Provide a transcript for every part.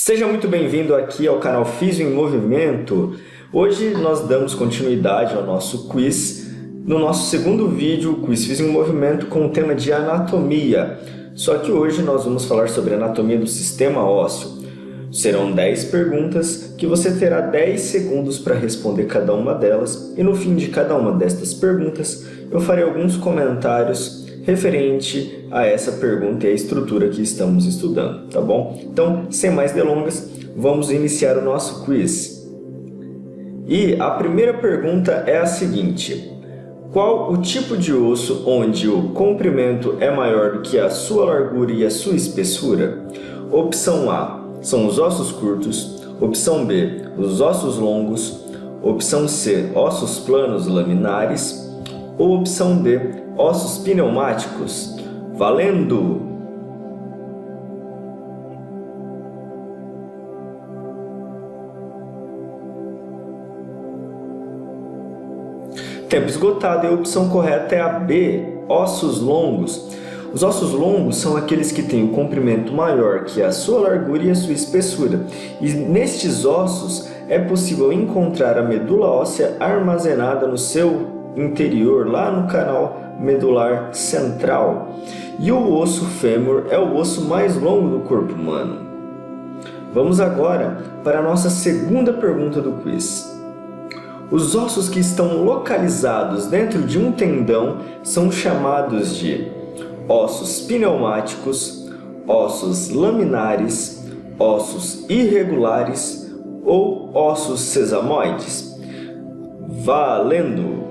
Seja muito bem-vindo aqui ao canal Físio em Movimento. Hoje nós damos continuidade ao nosso quiz. No nosso segundo vídeo, o quiz Físio em Movimento com o tema de anatomia. Só que hoje nós vamos falar sobre a anatomia do sistema ósseo. Serão 10 perguntas que você terá 10 segundos para responder cada uma delas. E no fim de cada uma destas perguntas, eu farei alguns comentários referente a essa pergunta e a estrutura que estamos estudando, tá bom? Então, sem mais delongas, vamos iniciar o nosso quiz. E a primeira pergunta é a seguinte: qual o tipo de osso onde o comprimento é maior do que a sua largura e a sua espessura? Opção A são os ossos curtos, opção B, os ossos longos, opção C, ossos planos laminares, ou opção D, ossos pneumáticos. Valendo! Tempo esgotado e a opção correta é a B, ossos longos. Os ossos longos são aqueles que têm o comprimento maior que a sua largura e a sua espessura. E nestes ossos é possível encontrar a medula óssea armazenada no seu interior, lá no canal medular central. E o osso fêmur é o osso mais longo do corpo humano. Vamos agora para a nossa segunda pergunta do quiz. Os ossos que estão localizados dentro de um tendão são chamados de ossos pneumáticos, ossos laminares, ossos irregulares ou ossos sesamoides. Valendo!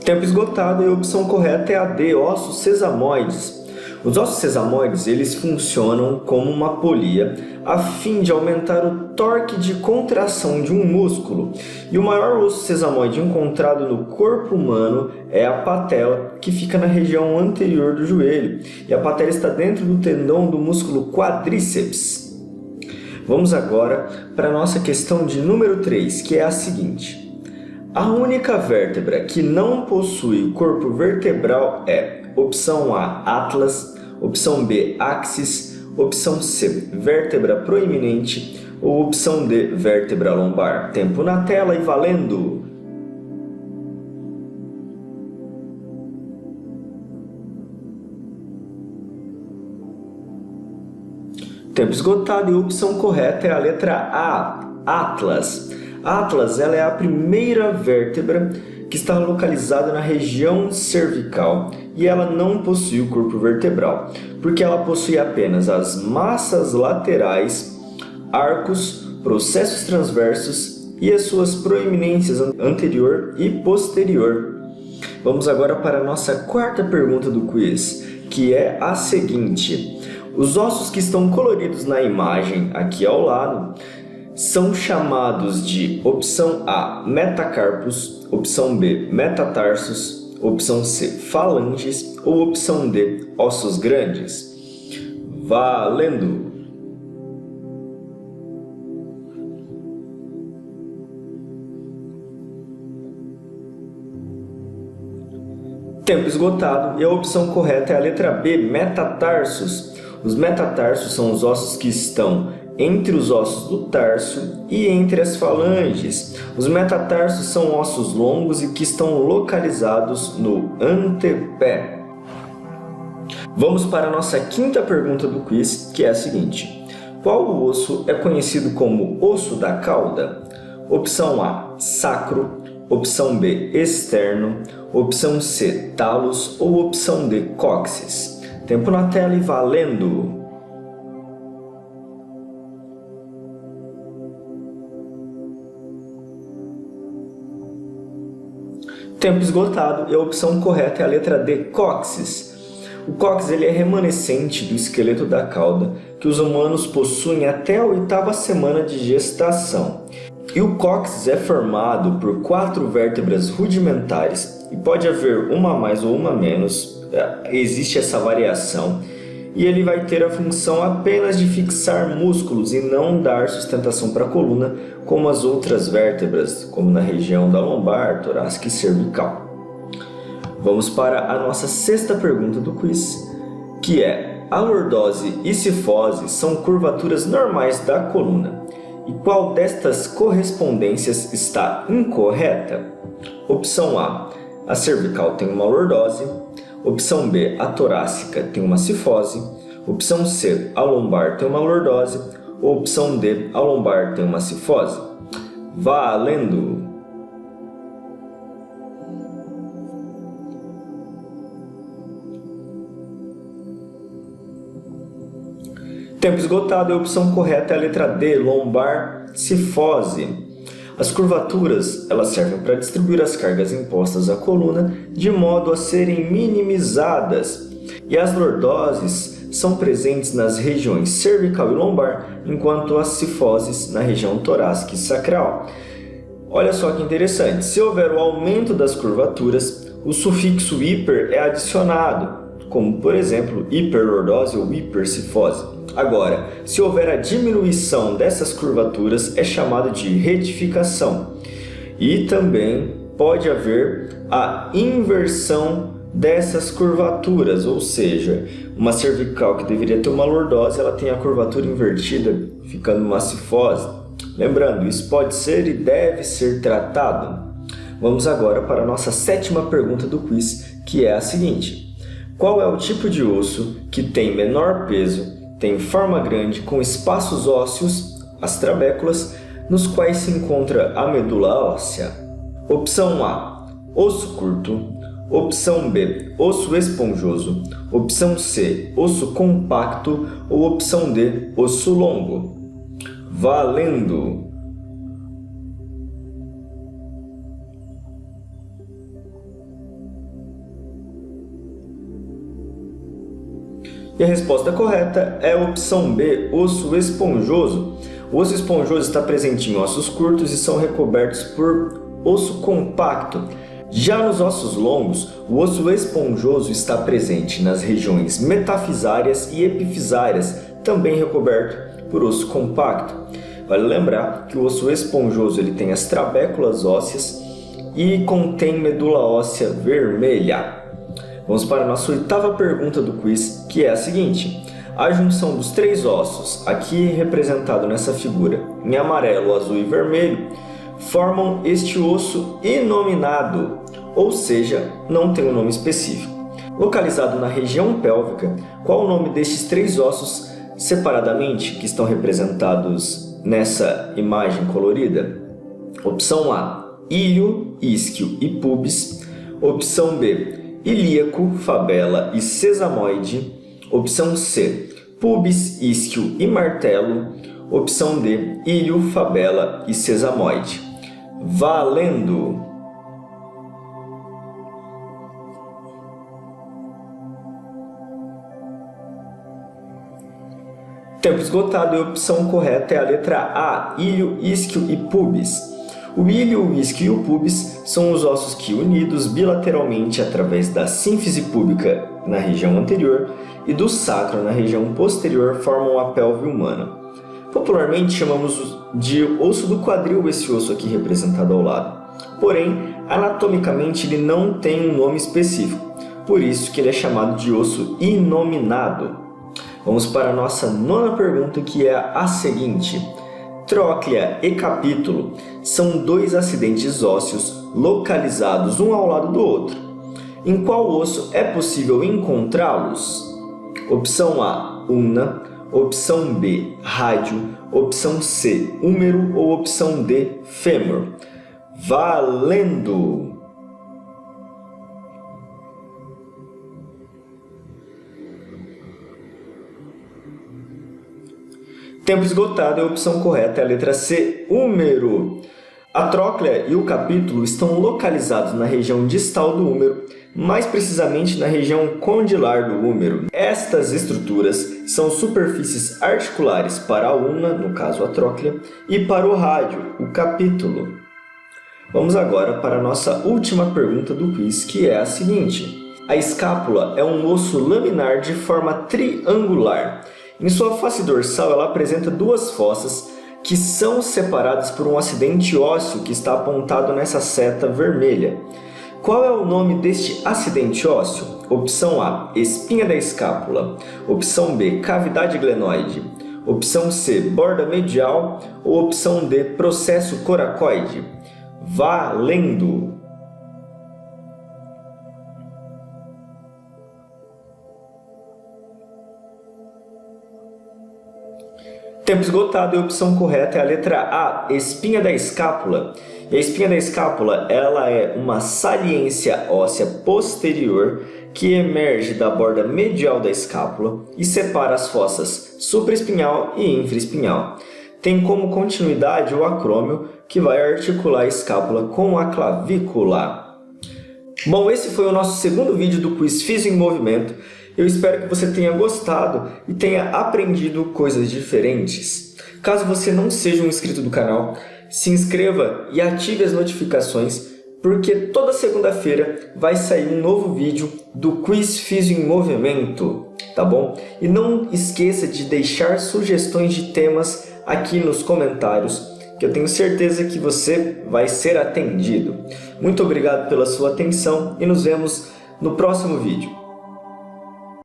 Tempo esgotado e a opção correta é a D, ossos sesamoides. Os ossos sesamoides, eles funcionam como uma polia a fim de aumentar o torque de contração de um músculo. E o maior osso sesamoide encontrado no corpo humano é a patela, que fica na região anterior do joelho. E a patela está dentro do tendão do músculo quadríceps. Vamos agora para a nossa questão de número 3, que é a seguinte: a única vértebra que não possui o corpo vertebral é opção A, atlas, opção B, axis, opção C, vértebra proeminente ou opção D, vértebra lombar. Tempo na tela e valendo! Tempo esgotado e a opção correta é a letra A, atlas. A atlas ela é a primeira vértebra que está localizada na região cervical e ela não possui o corpo vertebral, porque ela possui apenas as massas laterais, arcos, processos transversos e as suas proeminências anterior e posterior. Vamos agora para a nossa quarta pergunta do quiz, que é a seguinte: os ossos que estão coloridos na imagem aqui ao lado são chamados de opção A, metacarpos, opção B, metatarsos, opção C, falanges ou opção D, ossos grandes. Valendo! Tempo esgotado e a opção correta é a letra B, metatarsos. Os metatarsos são os ossos que estão entre os ossos do tarso e entre as falanges. Os metatarsos são ossos longos e que estão localizados no antepé. Vamos para a nossa quinta pergunta do quiz, que é a seguinte: qual osso é conhecido como osso da cauda? Opção A, sacro, opção B, externo, opção C, talos ou opção D, cóccix. Tempo na tela e valendo! Tempo esgotado e a opção correta é a letra D, cóccix. O cóccix ele é remanescente do esqueleto da cauda que os humanos possuem até a 8ª semana de gestação. E o cóccix é formado por 4 vértebras rudimentares e pode haver uma a mais ou uma a menos, existe essa variação. E ele vai ter a função apenas de fixar músculos e não dar sustentação para a coluna, como as outras vértebras, como na região da lombar, torácica e cervical. Vamos para a nossa sexta pergunta do quiz, que é: a lordose e cifose são curvaturas normais da coluna. E qual destas correspondências está incorreta? Opção A cervical tem uma lordose. Opção B, a torácica tem uma cifose. Opção C, a lombar tem uma lordose. Ou opção D, a lombar tem uma cifose. Valendo! Tempo esgotado, a opção correta é a letra D, lombar cifose. As curvaturas, elas servem para distribuir as cargas impostas à coluna de modo a serem minimizadas. E as lordoses são presentes nas regiões cervical e lombar, enquanto as cifoses na região torácica e sacral. Olha só que interessante, se houver o aumento das curvaturas, o sufixo hiper é adicionado, como por exemplo hiperlordose ou hipercifose. Agora, se houver a diminuição dessas curvaturas, é chamado de retificação. E também pode haver a inversão dessas curvaturas, ou seja, uma cervical que deveria ter uma lordose, ela tem a curvatura invertida, ficando uma cifose. Lembrando, isso pode ser e deve ser tratado. Vamos agora para a nossa sétima pergunta do quiz, que é a seguinte: qual é o tipo de osso que tem menor peso, tem forma grande, com espaços ósseos, as trabéculas, nos quais se encontra a medula óssea? Opção A, osso curto. Opção B, osso esponjoso. Opção C, osso compacto. Ou opção D, osso longo. Valendo! E a resposta correta é a opção B, osso esponjoso. O osso esponjoso está presente em ossos curtos e são recobertos por osso compacto. Já nos ossos longos, o osso esponjoso está presente nas regiões metafisárias e epifisárias, também recoberto por osso compacto. Vale lembrar que o osso esponjoso ele tem as trabéculas ósseas e contém medula óssea vermelha. Vamos para a nossa oitava pergunta do quiz, que é a seguinte: a junção dos três ossos, aqui representado nessa figura, em amarelo, azul e vermelho, formam este osso inominado, ou seja, não tem um nome específico. Localizado na região pélvica, qual o nome destes três ossos separadamente que estão representados nessa imagem colorida? Opção A, ilho, isquio e pubis. Opção B, ilíaco, fabela e sesamoide. Opção C, pubis, isquio e martelo. Opção D, ilho, fabela e sesamoide. Valendo! Tempo esgotado, e a opção correta é a letra A, ilho, isquio e pubis. O ilho, o isquio e o pubis são os ossos que, unidos bilateralmente através da sínfise púbica na região anterior e do sacro na região posterior, formam a pelve humana. Popularmente chamamos de osso do quadril esse osso aqui representado ao lado. Porém, anatomicamente ele não tem um nome específico, por isso que ele é chamado de osso inominado. Vamos para a nossa nona pergunta, que é a seguinte: tróclea e capítulo são dois acidentes ósseos localizados um ao lado do outro. Em qual osso é possível encontrá-los? Opção A, ulna. Opção B, rádio. Opção C, húmero. Ou opção D, fêmur. Valendo! Tempo esgotado, a opção correta é a letra C, húmero. A tróclea e o capítulo estão localizados na região distal do húmero, mais precisamente na região condilar do húmero. Estas estruturas são superfícies articulares para a ulna, no caso a tróclea, e para o rádio, o capítulo. Vamos agora para a nossa última pergunta do quiz, que é a seguinte: a escápula é um osso laminar de forma triangular. Em sua face dorsal, ela apresenta duas fossas que são separadas por um acidente ósseo que está apontado nessa seta vermelha. Qual é o nome deste acidente ósseo? Opção A, espinha da escápula. Opção B, cavidade glenoide. Opção C, borda medial. Ou opção D, processo coracoide. Valendo! Tempo esgotado, e a opção correta é a letra A, espinha da escápula. E a espinha da escápula, ela é uma saliência óssea posterior que emerge da borda medial da escápula e separa as fossas supraespinhal e infraespinhal. Tem como continuidade o acrômio, que vai articular a escápula com a clavícula. Bom, esse foi o nosso segundo vídeo do Quiz Físio em Movimento. Eu espero que você tenha gostado e tenha aprendido coisas diferentes. Caso você não seja um inscrito do canal, se inscreva e ative as notificações, porque toda segunda-feira vai sair um novo vídeo do Quiz Físio em Movimento, tá bom? E não esqueça de deixar sugestões de temas aqui nos comentários, que eu tenho certeza que você vai ser atendido. Muito obrigado pela sua atenção e nos vemos no próximo vídeo.